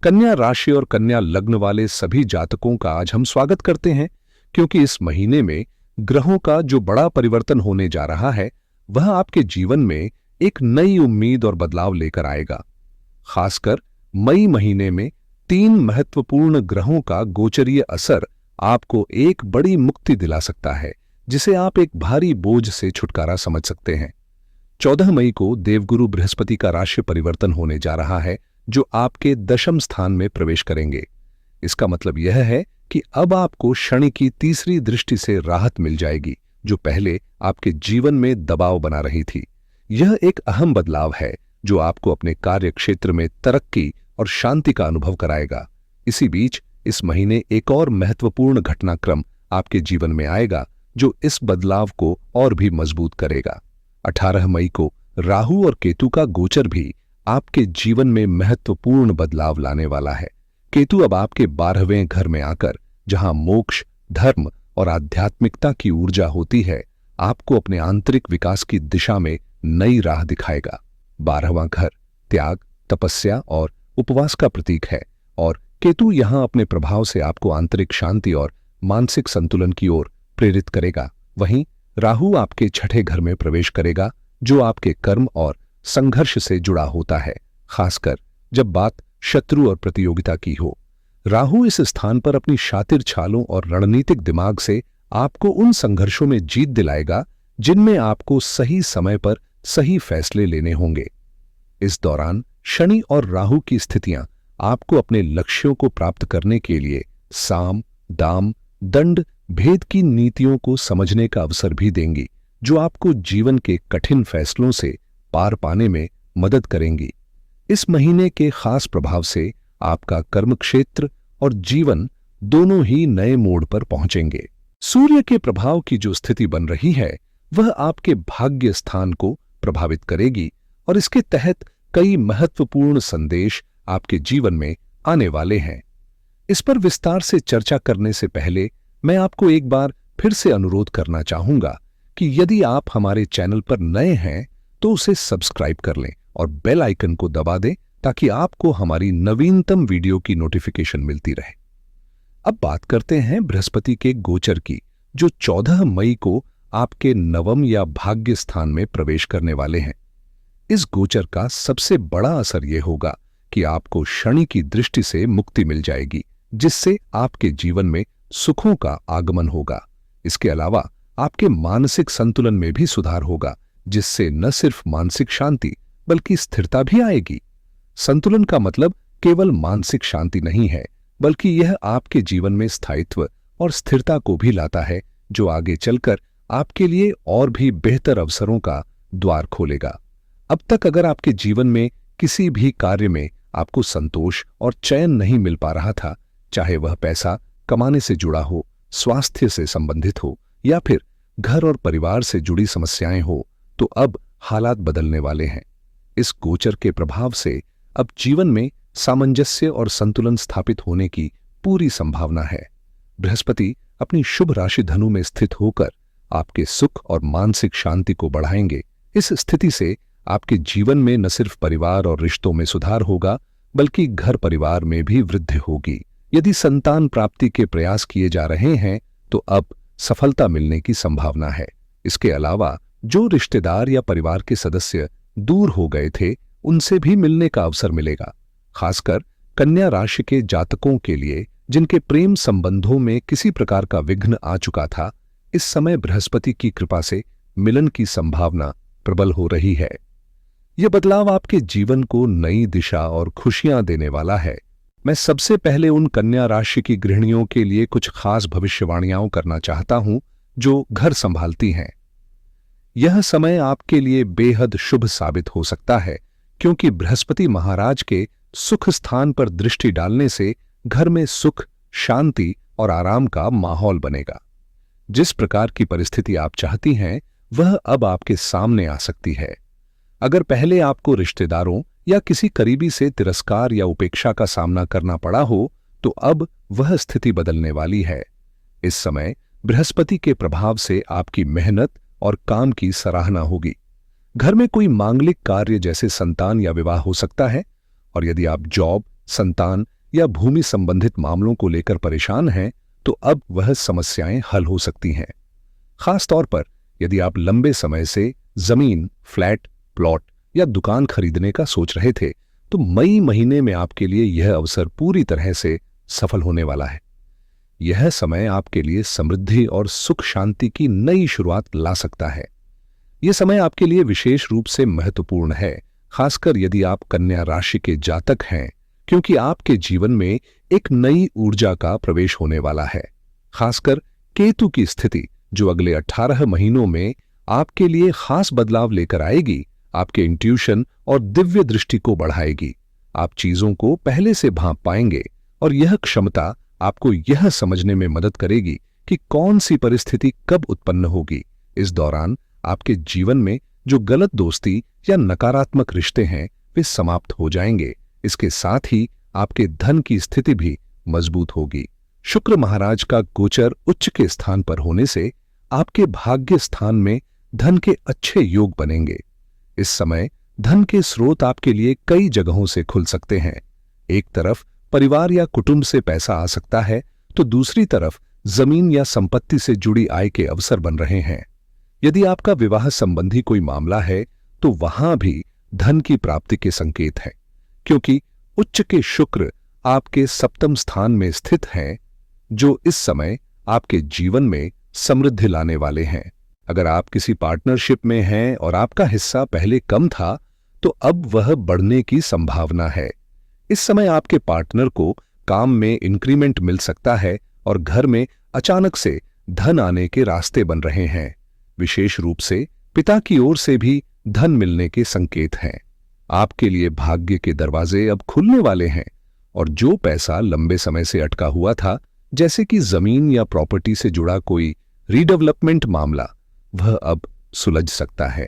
कन्या राशि और कन्या लग्न वाले सभी जातकों का आज हम स्वागत करते हैं, क्योंकि इस महीने में ग्रहों का जो बड़ा परिवर्तन होने जा रहा है वह आपके जीवन में एक नई उम्मीद और बदलाव लेकर आएगा। खासकर मई महीने में 3 महत्वपूर्ण ग्रहों का गोचरीय असर आपको एक बड़ी मुक्ति दिला सकता है, जिसे आप एक भारी बोझ से छुटकारा समझ सकते हैं। 14 मई को देवगुरु बृहस्पति का राशि परिवर्तन होने जा रहा है, जो आपके दशम स्थान में प्रवेश करेंगे। इसका मतलब यह है कि अब आपको शनि की तीसरी दृष्टि से राहत मिल जाएगी, जो पहले आपके जीवन में दबाव बना रही थी। यह एक अहम बदलाव है जो आपको अपने कार्य क्षेत्र में तरक्की और शांति का अनुभव कराएगा। इसी बीच इस महीने एक और महत्वपूर्ण घटनाक्रम आपके जीवन में आएगा, जो इस बदलाव को और भी मजबूत करेगा। 18 मई को राहु और केतु का गोचर भी आपके जीवन में महत्वपूर्ण बदलाव लाने वाला है। केतु अब आपके 12वें घर में आकर, जहां मोक्ष, धर्म और आध्यात्मिकता की ऊर्जा होती है, आपको अपने आंतरिक विकास की दिशा में नई राह दिखाएगा। 12वां घर त्याग, तपस्या और उपवास का प्रतीक है, और केतु यहां अपने प्रभाव से आपको आंतरिक शांति और मानसिक संतुलन की ओर प्रेरित करेगा। वहीं राहु आपके 6ठे घर में प्रवेश करेगा, जो आपके कर्म और संघर्ष से जुड़ा होता है, खासकर जब बात शत्रु और प्रतियोगिता की हो। राहु इस स्थान पर अपनी शातिर छालों और रणनीतिक दिमाग से आपको उन संघर्षों में जीत दिलाएगा जिनमें आपको सही समय पर सही फैसले लेने होंगे। इस दौरान शनि और राहु की स्थितियां आपको अपने लक्ष्यों को प्राप्त करने के लिए साम, दाम, दंड, भेद की नीतियों को समझने का अवसर भी देंगी, जो आपको जीवन के कठिन फैसलों से पार पाने में मदद करेंगी। इस महीने के खास प्रभाव से आपका कर्म क्षेत्र और जीवन दोनों ही नए मोड़ पर पहुंचेंगे। सूर्य के प्रभाव की जो स्थिति बन रही है वह आपके भाग्य स्थान को प्रभावित करेगी, और इसके तहत कई महत्वपूर्ण संदेश आपके जीवन में आने वाले हैं। इस पर विस्तार से चर्चा करने से पहले मैं आपको एक बार फिर से अनुरोध करना चाहूंगा कि यदि आप हमारे चैनल पर नए हैं तो उसे सब्सक्राइब कर लें और बेल आइकन को दबा दें, ताकि आपको हमारी नवीनतम वीडियो की नोटिफिकेशन मिलती रहे। अब बात करते हैं बृहस्पति के गोचर की, जो 14 मई को आपके नवम या भाग्य स्थान में प्रवेश करने वाले हैं। इस गोचर का सबसे बड़ा असर यह होगा कि आपको शनि की दृष्टि से मुक्ति मिल जाएगी, जिससे आपके जीवन में सुखों का आगमन होगा। इसके अलावा आपके मानसिक संतुलन में भी सुधार होगा, जिससे न सिर्फ मानसिक शांति बल्कि स्थिरता भी आएगी। संतुलन का मतलब केवल मानसिक शांति नहीं है, बल्कि यह आपके जीवन में स्थायित्व और स्थिरता को भी लाता है, जो आगे चलकर आपके लिए और भी बेहतर अवसरों का द्वार खोलेगा। अब तक अगर आपके जीवन में किसी भी कार्य में आपको संतोष और चैन नहीं मिल पा रहा था, चाहे वह पैसा कमाने से जुड़ा हो, स्वास्थ्य से संबंधित हो या फिर घर और परिवार से जुड़ी समस्याएं हो, तो अब हालात बदलने वाले हैं। इस गोचर के प्रभाव से अब जीवन में सामंजस्य और संतुलन स्थापित होने की पूरी संभावना है। बृहस्पति अपनी शुभ राशि धनु में स्थित होकर आपके सुख और मानसिक शांति को बढ़ाएंगे। इस स्थिति से आपके जीवन में न सिर्फ परिवार और रिश्तों में सुधार होगा, बल्कि घर परिवार में भी वृद्धि होगी। यदि संतान प्राप्ति के प्रयास किए जा रहे हैं तो अब सफलता मिलने की संभावना है। इसके अलावा जो रिश्तेदार या परिवार के सदस्य दूर हो गए थे, उनसे भी मिलने का अवसर मिलेगा। खासकर कन्या राशि के जातकों के लिए, जिनके प्रेम संबंधों में किसी प्रकार का विघ्न आ चुका था, इस समय बृहस्पति की कृपा से मिलन की संभावना प्रबल हो रही है। यह बदलाव आपके जीवन को नई दिशा और खुशियां देने वाला है। मैं सबसे पहले उन कन्या राशि की गृहिणियों के लिए कुछ खास भविष्यवाणियां करना चाहता हूं जो घर संभालती हैं। यह समय आपके लिए बेहद शुभ साबित हो सकता है, क्योंकि बृहस्पति महाराज के सुख स्थान पर दृष्टि डालने से घर में सुख, शांति और आराम का माहौल बनेगा। जिस प्रकार की परिस्थिति आप चाहती हैं, वह अब आपके सामने आ सकती है। अगर पहले आपको रिश्तेदारों या किसी करीबी से तिरस्कार या उपेक्षा का सामना करना पड़ा हो, तो अब वह स्थिति बदलने वाली है। इस समय बृहस्पति के प्रभाव से आपकी मेहनत और काम की सराहना होगी। घर में कोई मांगलिक कार्य जैसे संतान या विवाह हो सकता है, और यदि आप जॉब संतान या भूमि संबंधित मामलों को लेकर परेशान हैं, तो अब वह समस्याएं हल हो सकती हैं। खास तौर पर यदि आप लंबे समय से जमीन, फ्लैट, प्लॉट या दुकान खरीदने का सोच रहे थे, तो मई महीने में आपके लिए यह अवसर पूरी तरह से सफल होने वाला है। यह समय आपके लिए समृद्धि और सुख शांति की नई शुरुआत ला सकता है। यह समय आपके लिए विशेष रूप से महत्वपूर्ण है, खासकर यदि आप कन्या राशि के जातक हैं, क्योंकि आपके जीवन में एक नई ऊर्जा का प्रवेश होने वाला है। खासकर केतु की स्थिति, जो अगले 18 महीनों में आपके लिए खास बदलाव लेकर आएगी, आपके इंट्यूशन और दिव्य दृष्टि को बढ़ाएगी। आप चीजों को पहले से भांप पाएंगे और यह क्षमता आपको यह समझने में मदद करेगी कि कौन सी परिस्थिति कब उत्पन्न होगी। इस दौरान आपके जीवन में जो गलत दोस्ती या नकारात्मक रिश्ते हैं, वे समाप्त हो जाएंगे। इसके साथ ही आपके धन की स्थिति भी मजबूत होगी। शुक्र महाराज का गोचर उच्च के स्थान पर होने से आपके भाग्य स्थान में धन के अच्छे योग बनेंगे। इस समय धन के स्रोत आपके लिए कई जगहों से खुल सकते हैं। एक तरफ परिवार या कुटुंब से पैसा आ सकता है, तो दूसरी तरफ जमीन या संपत्ति से जुड़ी आय के अवसर बन रहे हैं। यदि आपका विवाह संबंधी कोई मामला है, तो वहां भी धन की प्राप्ति के संकेत हैं, क्योंकि उच्च के शुक्र आपके सप्तम स्थान में स्थित हैं, जो इस समय आपके जीवन में समृद्धि लाने वाले हैं। अगर आप किसी पार्टनरशिप में हैं और आपका हिस्सा पहले कम था, तो अब वह बढ़ने की संभावना है। इस समय आपके पार्टनर को काम में इंक्रीमेंट मिल सकता है और घर में अचानक से धन आने के रास्ते बन रहे हैं। विशेष रूप से पिता की ओर से भी धन मिलने के संकेत हैं। आपके लिए भाग्य के दरवाजे अब खुलने वाले हैं और जो पैसा लंबे समय से अटका हुआ था, जैसे कि जमीन या प्रॉपर्टी से जुड़ा कोई रीडेवलपमेंट मामला, वह अब सुलझ सकता है।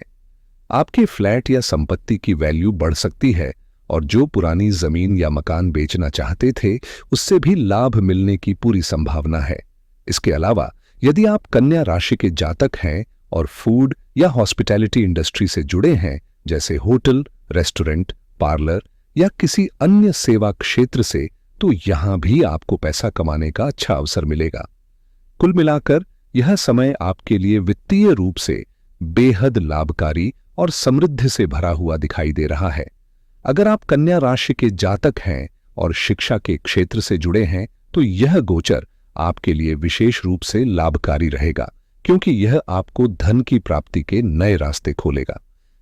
आपके फ्लैट या संपत्ति की वैल्यू बढ़ सकती है और जो पुरानी जमीन या मकान बेचना चाहते थे, उससे भी लाभ मिलने की पूरी संभावना है। इसके अलावा यदि आप कन्या राशि के जातक हैं और फूड या हॉस्पिटैलिटी इंडस्ट्री से जुड़े हैं, जैसे होटल, रेस्टोरेंट, पार्लर या किसी अन्य सेवा क्षेत्र से, तो यहां भी आपको पैसा कमाने का अच्छा अवसर मिलेगा। कुल मिलाकर यह समय आपके लिए वित्तीय रूप से बेहद लाभकारी और समृद्धि से भरा हुआ दिखाई दे रहा है। अगर आप कन्या राशि के जातक हैं और शिक्षा के क्षेत्र से जुड़े हैं, तो यह गोचर आपके लिए विशेष रूप से लाभकारी रहेगा, क्योंकि यह आपको धन की प्राप्ति के नए रास्ते खोलेगा।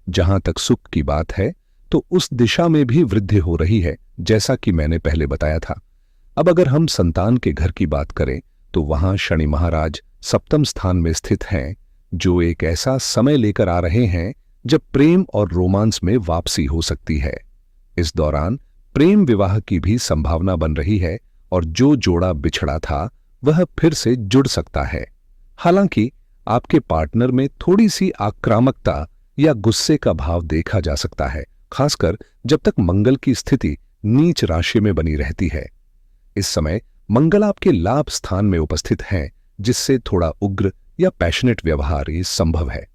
जहां तक सुख की बात है, तो उस दिशा में भी वृद्धि हो रही है, जैसा कि मैंने पहले बताया था। अब अगर हम संतान के घर की बात करें, तो वहां शनि महाराज सप्तम स्थान में स्थित हैं, जो एक ऐसा समय लेकर आ रहे हैं जब प्रेम और रोमांस में वापसी हो सकती है। इस दौरान प्रेम विवाह की भी संभावना बन रही है और जो जोड़ा बिछड़ा था, वह फिर से जुड़ सकता है। हालांकि आपके पार्टनर में थोड़ी सी आक्रामकता या गुस्से का भाव देखा जा सकता है, खासकर जब तक मंगल की स्थिति नीच राशि में बनी रहती है। इस समय मंगल आपके लाभ स्थान में उपस्थित हैं, जिससे थोड़ा उग्र या पैशनेट व्यवहार ये संभव है।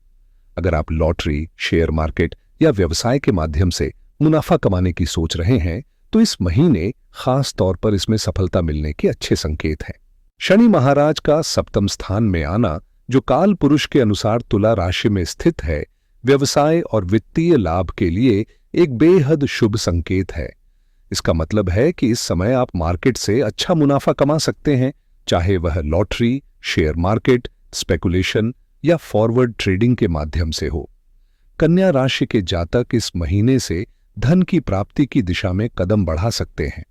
अगर आप लॉटरी, शेयर मार्केट या व्यवसाय के माध्यम से मुनाफा कमाने की सोच रहे हैं, तो इस महीने खास तौर पर इसमें सफलता मिलने के अच्छे संकेत हैं। शनि महाराज का सप्तम स्थान में आना, जो काल पुरुष के अनुसार तुला राशि में स्थित है, व्यवसाय और वित्तीय लाभ के लिए एक बेहद शुभ संकेत है। इसका मतलब है कि इस समय आप मार्केट से अच्छा मुनाफा कमा सकते हैं, चाहे वह लॉटरी, शेयर मार्केट, स्पेकुलेशन या फॉरवर्ड ट्रेडिंग के माध्यम से हो। कन्या राशि के जातक इस महीने से धन की प्राप्ति की दिशा में कदम बढ़ा सकते हैं।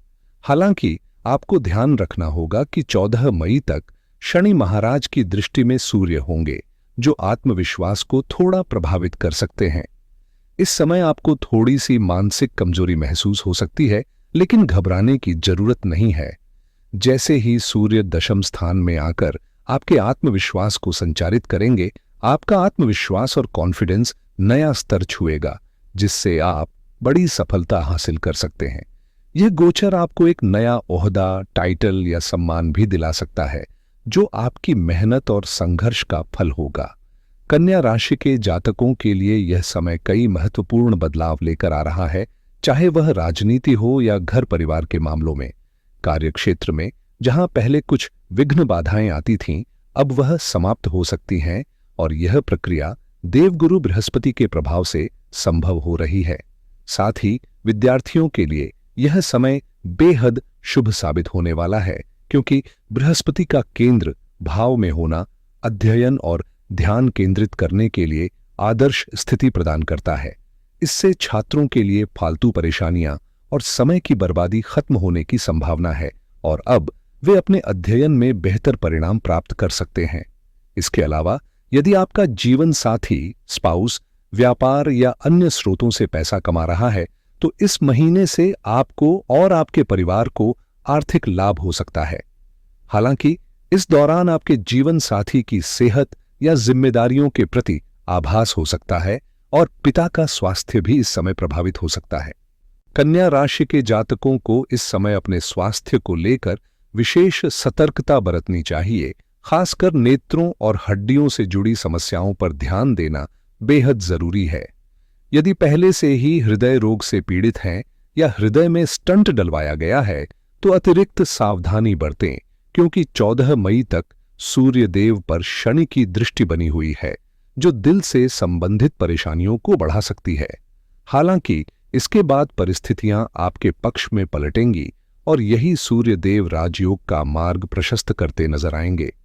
हालांकि आपको ध्यान रखना होगा कि 14 मई तक शनि महाराज की दृष्टि में सूर्य होंगे, जो आत्मविश्वास को थोड़ा प्रभावित कर सकते हैं। इस समय आपको थोड़ी सी मानसिक कमजोरी महसूस हो सकती है, लेकिन घबराने की जरूरत नहीं है। जैसे ही सूर्य दशम स्थान में आकर आपके आत्मविश्वास को संचारित करेंगे, आपका आत्मविश्वास और कॉन्फिडेंस नया स्तर छुएगा, जिससे आप बड़ी सफलता हासिल कर सकते हैं। यह गोचर आपको एक नया ओहदा, टाइटल या सम्मान भी दिला सकता है, जो आपकी मेहनत और संघर्ष का फल होगा। कन्या राशि के जातकों के लिए यह समय कई महत्वपूर्ण बदलाव लेकर आ रहा है, चाहे वह राजनीति हो या घर परिवार के मामलों में। कार्यक्षेत्र में जहां पहले कुछ विघ्न बाधाएं आती थीं, अब वह समाप्त हो सकती हैं और यह प्रक्रिया देवगुरु बृहस्पति के प्रभाव से संभव हो रही है। साथ ही विद्यार्थियों के लिए यह समय बेहद शुभ साबित होने वाला है, क्योंकि बृहस्पति का केंद्र भाव में होना अध्ययन और ध्यान केंद्रित करने के लिए आदर्श स्थिति प्रदान करता है। इससे छात्रों के लिए फालतू परेशानियां और समय की बर्बादी खत्म होने की संभावना है और अब वे अपने अध्ययन में बेहतर परिणाम प्राप्त कर सकते हैं। इसके अलावा यदि आपका जीवन साथी, स्पाउस, व्यापार या अन्य स्रोतों से पैसा कमा रहा है, तो इस महीने से आपको और आपके परिवार को आर्थिक लाभ हो सकता है। हालांकि इस दौरान आपके जीवन साथी की सेहत या जिम्मेदारियों के प्रति आभास हो सकता है और पिता का स्वास्थ्य भी इस समय प्रभावित हो सकता है। कन्या राशि के जातकों को इस समय अपने स्वास्थ्य को लेकर विशेष सतर्कता बरतनी चाहिए। खासकर नेत्रों और हड्डियों से जुड़ी समस्याओं पर ध्यान देना बेहद जरूरी है। यदि पहले से ही हृदय रोग से पीड़ित हैं या हृदय में स्टंट डलवाया गया है, तो अतिरिक्त सावधानी बरतें, क्योंकि 14 मई तक सूर्य देव पर शनि की दृष्टि बनी हुई है, जो दिल से संबंधित परेशानियों को बढ़ा सकती है। हालांकि इसके बाद परिस्थितियां आपके पक्ष में पलटेंगी और यही सूर्य देव राजयोग का मार्ग प्रशस्त करते नजर आएंगे।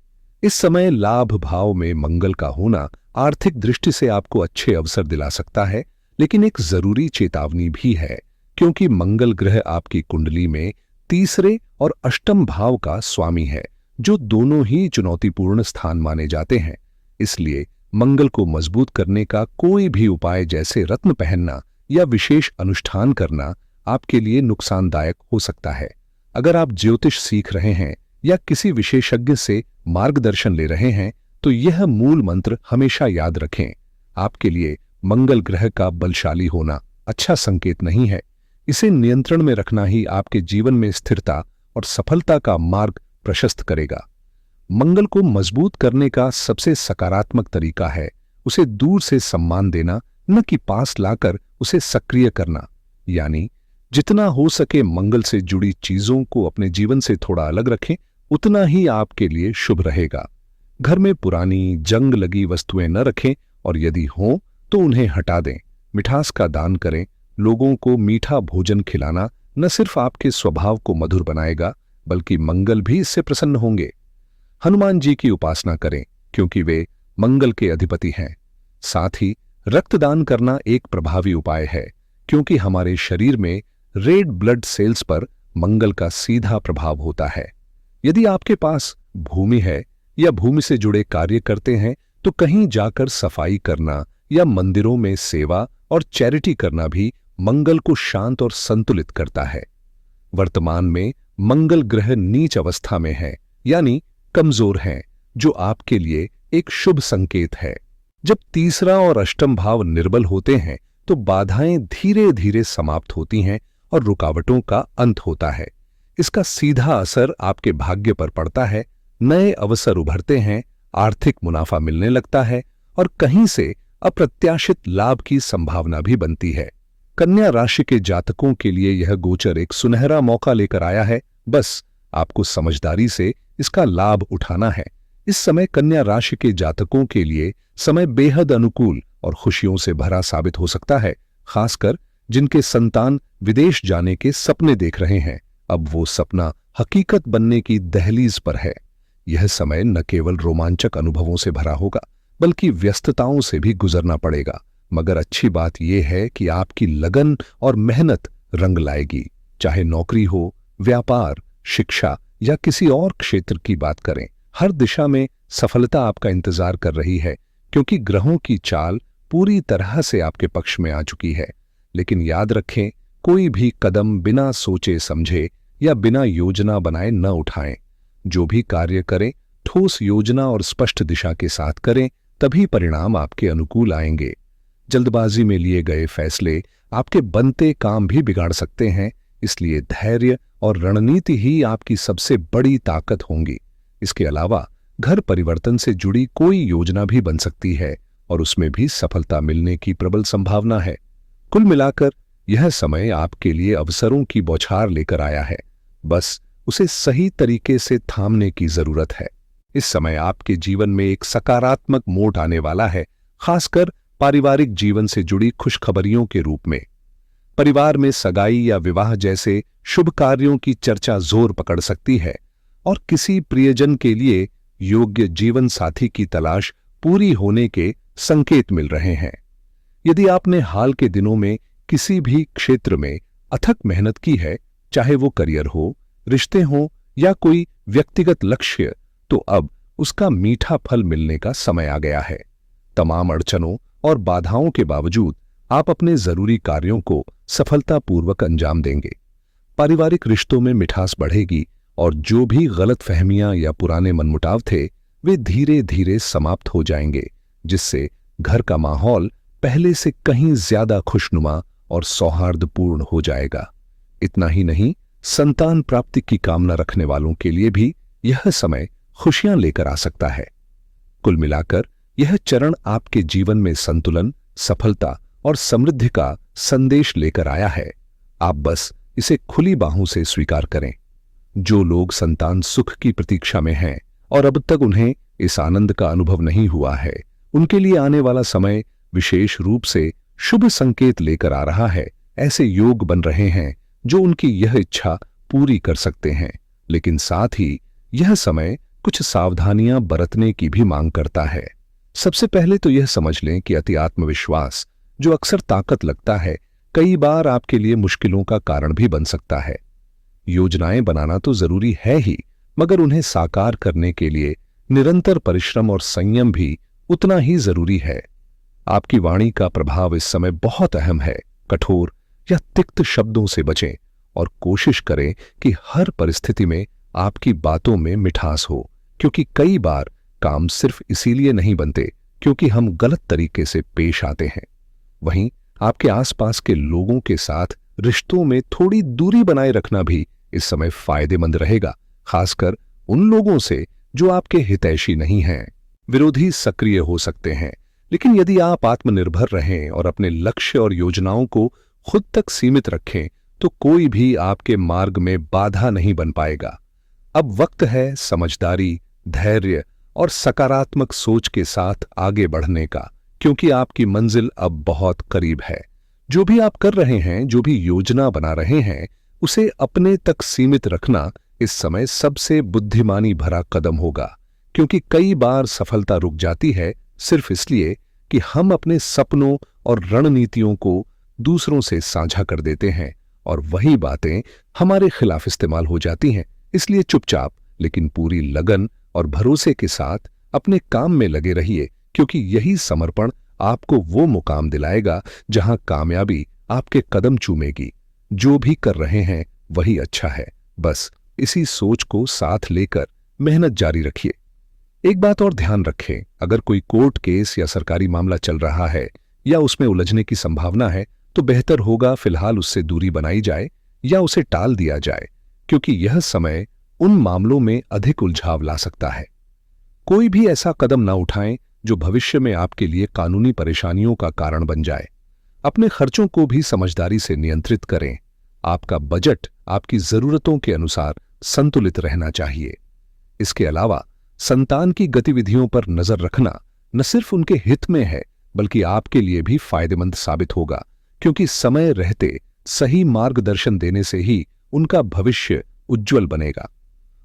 इस समय लाभ भाव में मंगल का होना आर्थिक दृष्टि से आपको अच्छे अवसर दिला सकता है, लेकिन एक जरूरी चेतावनी भी है, क्योंकि मंगल ग्रह आपकी कुंडली में तीसरे और अष्टम भाव का स्वामी है, जो दोनों ही चुनौतीपूर्ण स्थान माने जाते हैं। इसलिए मंगल को मजबूत करने का कोई भी उपाय, जैसे रत्न पहनना या विशेष अनुष्ठान करना, आपके लिए नुकसानदायक हो सकता है। अगर आप ज्योतिष सीख रहे हैं या किसी विशेषज्ञ से मार्गदर्शन ले रहे हैं, तो यह मूल मंत्र हमेशा याद रखें। आपके लिए मंगल ग्रह का बलशाली होना अच्छा संकेत नहीं है। इसे नियंत्रण में रखना ही आपके जीवन में स्थिरता और सफलता का मार्ग प्रशस्त करेगा। मंगल को मजबूत करने का सबसे सकारात्मक तरीका है उसे दूर से सम्मान देना, न कि पास लाकर उसे सक्रिय करना। यानी जितना हो सके मंगल से जुड़ी चीजों को अपने जीवन से थोड़ा अलग रखें, उतना ही आपके लिए शुभ रहेगा। घर में पुरानी जंग लगी वस्तुएं न रखें और यदि हों तो उन्हें हटा दें। मिठास का दान करें। लोगों को मीठा भोजन खिलाना न सिर्फ आपके स्वभाव को मधुर बनाएगा, बल्कि मंगल भी इससे प्रसन्न होंगे। हनुमान जी की उपासना करें, क्योंकि वे मंगल के अधिपति हैं। साथ ही रक्तदान करना एक प्रभावी उपाय है, क्योंकि हमारे शरीर में रेड ब्लड सेल्स पर मंगल का सीधा प्रभाव होता है। यदि आपके पास भूमि है या भूमि से जुड़े कार्य करते हैं, तो कहीं जाकर सफाई करना या मंदिरों में सेवा और चैरिटी करना भी मंगल को शांत और संतुलित करता है। वर्तमान में मंगल ग्रह नीच अवस्था में है, यानी कमजोर हैं, जो आपके लिए एक शुभ संकेत है। जब तीसरा और अष्टम भाव निर्बल होते हैं, तो बाधाएं धीरे धीरे समाप्त होती हैं और रुकावटों का अंत होता है। इसका सीधा असर आपके भाग्य पर पड़ता है। नए अवसर उभरते हैं, आर्थिक मुनाफा मिलने लगता है और कहीं से अप्रत्याशित लाभ की संभावना भी बनती है। कन्या राशि के जातकों के लिए यह गोचर एक सुनहरा मौका लेकर आया है। बस आपको समझदारी से इसका लाभ उठाना है। इस समय कन्या राशि के जातकों के लिए समय बेहद अनुकूल और खुशियों से भरा साबित हो सकता है। खासकर जिनके संतान विदेश जाने के सपने देख रहे हैं, अब वो सपना हकीकत बनने की दहलीज पर है। यह समय न केवल रोमांचक अनुभवों से भरा होगा, बल्कि व्यस्तताओं से भी गुजरना पड़ेगा। मगर अच्छी बात यह है कि आपकी लगन और मेहनत रंग लाएगी। चाहे नौकरी हो, व्यापार, शिक्षा या किसी और क्षेत्र की बात करें, हर दिशा में सफलता आपका इंतजार कर रही है, क्योंकि ग्रहों की चाल पूरी तरह से आपके पक्ष में आ चुकी है। लेकिन याद रखें, कोई भी कदम बिना सोचे समझे या बिना योजना बनाए न उठाएं। जो भी कार्य करें, ठोस योजना और स्पष्ट दिशा के साथ करें, तभी परिणाम आपके अनुकूल आएंगे। जल्दबाजी में लिए गए फैसले आपके बनते काम भी बिगाड़ सकते हैं, इसलिए धैर्य और रणनीति ही आपकी सबसे बड़ी ताकत होंगी। इसके अलावा घर परिवर्तन से जुड़ी कोई योजना भी बन सकती है और उसमें भी सफलता मिलने की प्रबल संभावना है। कुल मिलाकर यह समय आपके लिए अवसरों की बौछार लेकर आया है, बस उसे सही तरीके से थामने की जरूरत है। इस समय आपके जीवन में एक सकारात्मक मोड़ आने वाला है, खासकर पारिवारिक जीवन से जुड़ी खुशखबरियों के रूप में। परिवार में सगाई या विवाह जैसे शुभ कार्यों की चर्चा जोर पकड़ सकती है और किसी प्रियजन के लिए योग्य जीवन साथी की तलाश पूरी होने के संकेत मिल रहे हैं। यदि आपने हाल के दिनों में किसी भी क्षेत्र में अथक मेहनत की है, चाहे वो करियर हो, रिश्ते हो या कोई व्यक्तिगत लक्ष्य, तो अब उसका मीठा फल मिलने का समय आ गया है। तमाम अड़चनों और बाधाओं के बावजूद आप अपने जरूरी कार्यों को सफलतापूर्वक अंजाम देंगे। पारिवारिक रिश्तों में मिठास बढ़ेगी और जो भी गलतफहमियां या पुराने मनमुटाव थे, वे धीरे धीरे समाप्त हो जाएंगे, जिससे घर का माहौल पहले से कहीं ज्यादा खुशनुमा और सौहार्दपूर्ण हो जाएगा। इतना ही नहीं, संतान प्राप्ति की कामना रखने वालों के लिए भी यह समय खुशियां लेकर आ सकता है। कुल मिलाकर यह चरण आपके जीवन में संतुलन, सफलता और समृद्धि का संदेश लेकर आया है। आप बस इसे खुली बाहों से स्वीकार करें। जो लोग संतान सुख की प्रतीक्षा में हैं और अब तक उन्हें इस आनंद का अनुभव नहीं हुआ है, उनके लिए आने वाला समय विशेष रूप से शुभ संकेत लेकर आ रहा है। ऐसे योग बन रहे हैं जो उनकी यह इच्छा पूरी कर सकते हैं, लेकिन साथ ही यह समय कुछ सावधानियां बरतने की भी मांग करता है। सबसे पहले तो यह समझ लें कि अति आत्मविश्वास, जो अक्सर ताकत लगता है, कई बार आपके लिए मुश्किलों का कारण भी बन सकता है। योजनाएं बनाना तो जरूरी है ही, मगर उन्हें साकार करने के लिए निरंतर परिश्रम और संयम भी उतना ही जरूरी है। आपकी वाणी का प्रभाव इस समय बहुत अहम है। कठोर या तिक्त शब्दों से बचें और कोशिश करें कि हर परिस्थिति में आपकी बातों में मिठास हो, क्योंकि कई बार काम सिर्फ इसीलिए नहीं बनते क्योंकि हम गलत तरीके से पेश आते हैं। वहीं आपके आसपास के लोगों के साथ रिश्तों में थोड़ी दूरी बनाए रखना भी इस समय फायदेमंद रहेगा, खासकर उन लोगों से जो आपके हितैषी नहीं हैं। विरोधी सक्रिय हो सकते हैं, लेकिन यदि आप आत्मनिर्भर रहें और अपने लक्ष्य और योजनाओं को खुद तक सीमित रखें, तो कोई भी आपके मार्ग में बाधा नहीं बन पाएगा। अब वक्त है समझदारी, धैर्य और सकारात्मक सोच के साथ आगे बढ़ने का, क्योंकि आपकी मंजिल अब बहुत करीब है। जो भी आप कर रहे हैं, जो भी योजना बना रहे हैं, उसे अपने तक सीमित रखना इस समय सबसे बुद्धिमानी भरा कदम होगा, क्योंकि कई बार सफलता रुक जाती है सिर्फ इसलिए कि हम अपने सपनों और रणनीतियों को दूसरों से साझा कर देते हैं और वही बातें हमारे खिलाफ इस्तेमाल हो जाती हैं। इसलिए चुपचाप लेकिन पूरी लगन और भरोसे के साथ अपने काम में लगे रहिए, क्योंकि यही समर्पण आपको वो मुकाम दिलाएगा जहां कामयाबी आपके कदम चूमेगी। जो भी कर रहे हैं वही अच्छा है, बस इसी सोच को साथ लेकर मेहनत जारी रखिए। एक बात और ध्यान रखें, अगर कोई कोर्ट केस या सरकारी मामला चल रहा है या उसमें उलझने की संभावना है, तो बेहतर होगा फिलहाल उससे दूरी बनाई जाए या उसे टाल दिया जाए, क्योंकि यह समय उन मामलों में अधिक उलझाव ला सकता है। कोई भी ऐसा कदम ना उठाएं जो भविष्य में आपके लिए कानूनी परेशानियों का कारण बन जाए। अपने खर्चों को भी समझदारी से नियंत्रित करें। आपका बजट आपकी जरूरतों के अनुसार संतुलित रहना चाहिए। इसके अलावा संतान की गतिविधियों पर नजर रखना न सिर्फ उनके हित में है, बल्कि आपके लिए भी फायदेमंद साबित होगा, क्योंकि समय रहते सही मार्गदर्शन देने से ही उनका भविष्य उज्जवल बनेगा।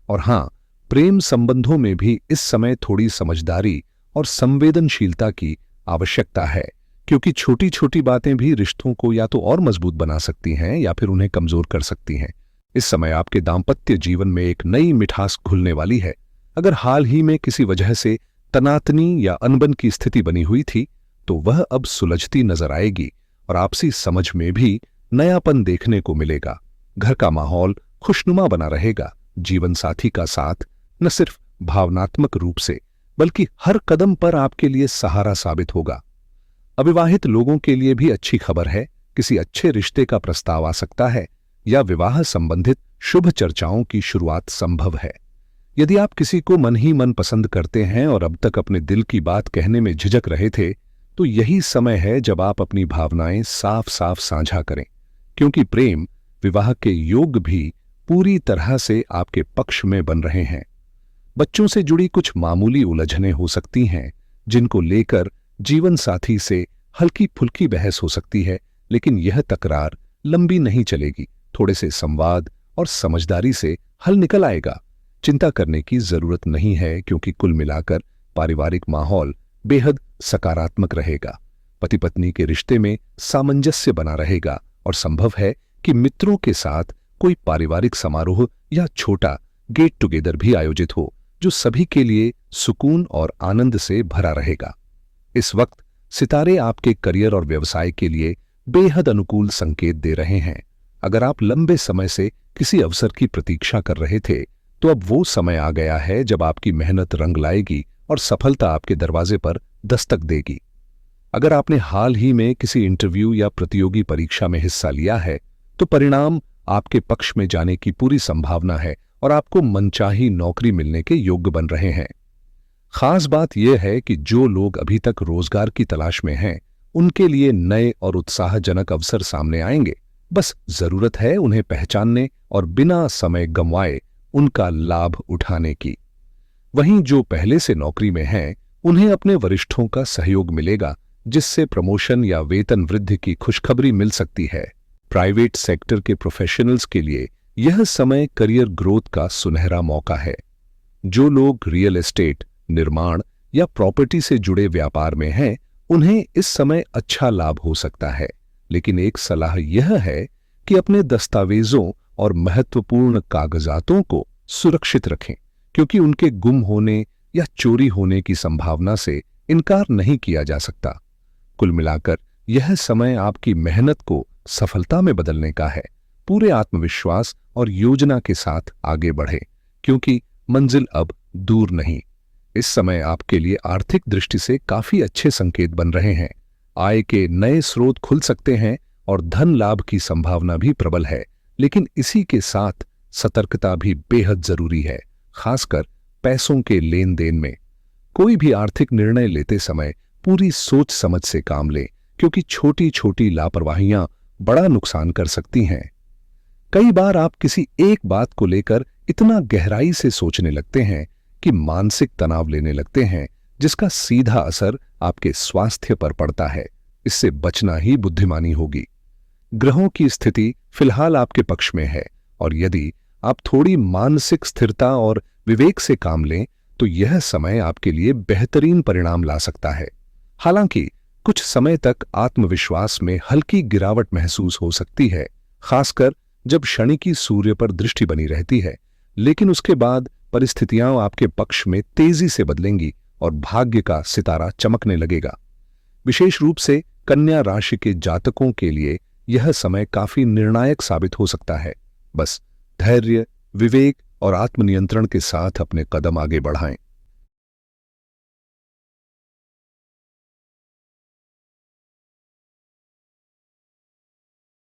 और हां, प्रेम संबंधों में भी इस समय थोड़ी समझदारी और संवेदनशीलता की आवश्यकता है, क्योंकि छोटी छोटी बातें भी रिश्तों को या तो और मजबूत बना सकती हैं या फिर उन्हें कमजोर कर सकती हैं। इस समय आपके दाम्पत्य जीवन में एक नई मिठास घुलने वाली है। अगर हाल ही में किसी वजह से तनातनी या अनबन की स्थिति बनी हुई थी, तो वह अब सुलझती नजर आएगी और आपसी समझ में भी नयापन देखने को मिलेगा। घर का माहौल खुशनुमा बना रहेगा। जीवन साथी का साथ न सिर्फ भावनात्मक रूप से, बल्कि हर कदम पर आपके लिए सहारा साबित होगा। अविवाहित लोगों के लिए भी अच्छी खबर है। किसी अच्छे रिश्ते का प्रस्ताव आ सकता है या विवाह संबंधित शुभ चर्चाओं की शुरुआत संभव है। यदि आप किसी को मन ही मन पसंद करते हैं और अब तक अपने दिल की बात कहने में झिझक रहे थे, तो यही समय है जब आप अपनी भावनाएं साफ साफ साझा करें। क्योंकि प्रेम विवाह के योग भी पूरी तरह से आपके पक्ष में बन रहे हैं। बच्चों से जुड़ी कुछ मामूली उलझनें हो सकती हैं, जिनको लेकर जीवन साथी से हल्की फुल्की बहस हो सकती है, लेकिन यह तकरार लंबी नहीं चलेगी। थोड़े से संवाद और समझदारी से हल निकल आएगा। चिंता करने की जरूरत नहीं है, क्योंकि कुल मिलाकर पारिवारिक माहौल बेहद सकारात्मक रहेगा। पति पत्नी के रिश्ते में सामंजस्य बना रहेगा और संभव है कि मित्रों के साथ कोई पारिवारिक समारोह या छोटा गेट टुगेदर भी आयोजित हो, जो सभी के लिए सुकून और आनंद से भरा रहेगा। इस वक्त सितारे आपके करियर और व्यवसाय के लिए बेहद अनुकूल संकेत दे रहे हैं। अगर आप लंबे समय से किसी अवसर की प्रतीक्षा कर रहे थे, तो अब वो समय आ गया है जब आपकी मेहनत रंग लाएगी और सफलता आपके दरवाजे पर दस्तक देगी। अगर आपने हाल ही में किसी इंटरव्यू या प्रतियोगी परीक्षा में हिस्सा लिया है, तो परिणाम आपके पक्ष में जाने की पूरी संभावना है और आपको मनचाही नौकरी मिलने के योग्य बन रहे हैं। खास बात यह है कि जो लोग अभी तक रोजगार की तलाश में हैं, उनके लिए नए और उत्साहजनक अवसर सामने आएंगे। बस जरूरत है उन्हें पहचानने और बिना समय गंवाए उनका लाभ उठाने की। वहीं जो पहले से नौकरी में हैं, उन्हें अपने वरिष्ठों का सहयोग मिलेगा, जिससे प्रमोशन या वेतन वृद्धि की खुशखबरी मिल सकती है। प्राइवेट सेक्टर के प्रोफेशनल्स के लिए यह समय करियर ग्रोथ का सुनहरा मौका है। जो लोग रियल एस्टेट, निर्माण या प्रॉपर्टी से जुड़े व्यापार में हैं, उन्हें इस समय अच्छा लाभ हो सकता है। लेकिन एक सलाह यह है कि अपने दस्तावेजों और महत्वपूर्ण कागजातों को सुरक्षित रखें, क्योंकि उनके गुम होने या चोरी होने की संभावना से इनकार नहीं किया जा सकता। कुल मिलाकर यह समय आपकी मेहनत को सफलता में बदलने का है। पूरे आत्मविश्वास और योजना के साथ आगे बढ़े, क्योंकि मंजिल अब दूर नहीं। इस समय आपके लिए आर्थिक दृष्टि से काफी अच्छे संकेत बन रहे हैं। आय के नए स्रोत खुल सकते हैं और धन लाभ की संभावना भी प्रबल है। लेकिन इसी के साथ सतर्कता भी बेहद जरूरी है, खासकर पैसों के लेन देन में। कोई भी आर्थिक निर्णय लेते समय पूरी सोच समझ से काम लें, क्योंकि छोटी छोटी लापरवाहियां बड़ा नुकसान कर सकती हैं। कई बार आप किसी एक बात को लेकर इतना गहराई से सोचने लगते हैं कि मानसिक तनाव लेने लगते हैं, जिसका सीधा असर आपके स्वास्थ्य पर पड़ता है। इससे बचना ही बुद्धिमानी होगी। ग्रहों की स्थिति फिलहाल आपके पक्ष में है, और यदि आप थोड़ी मानसिक स्थिरता और विवेक से काम लें, तो यह समय आपके लिए बेहतरीन परिणाम ला सकता है। हालांकि कुछ समय तक आत्मविश्वास में हल्की गिरावट महसूस हो सकती है, खासकर जब शनि की सूर्य पर दृष्टि बनी रहती है। लेकिन उसके बाद परिस्थितियां आपके पक्ष में तेजी से बदलेंगी और भाग्य का सितारा चमकने लगेगा। विशेष रूप से कन्या राशि के जातकों के लिए यह समय काफी निर्णायक साबित हो सकता है। बस धैर्य, विवेक और आत्मनियंत्रण के साथ अपने कदम आगे बढ़ाएं।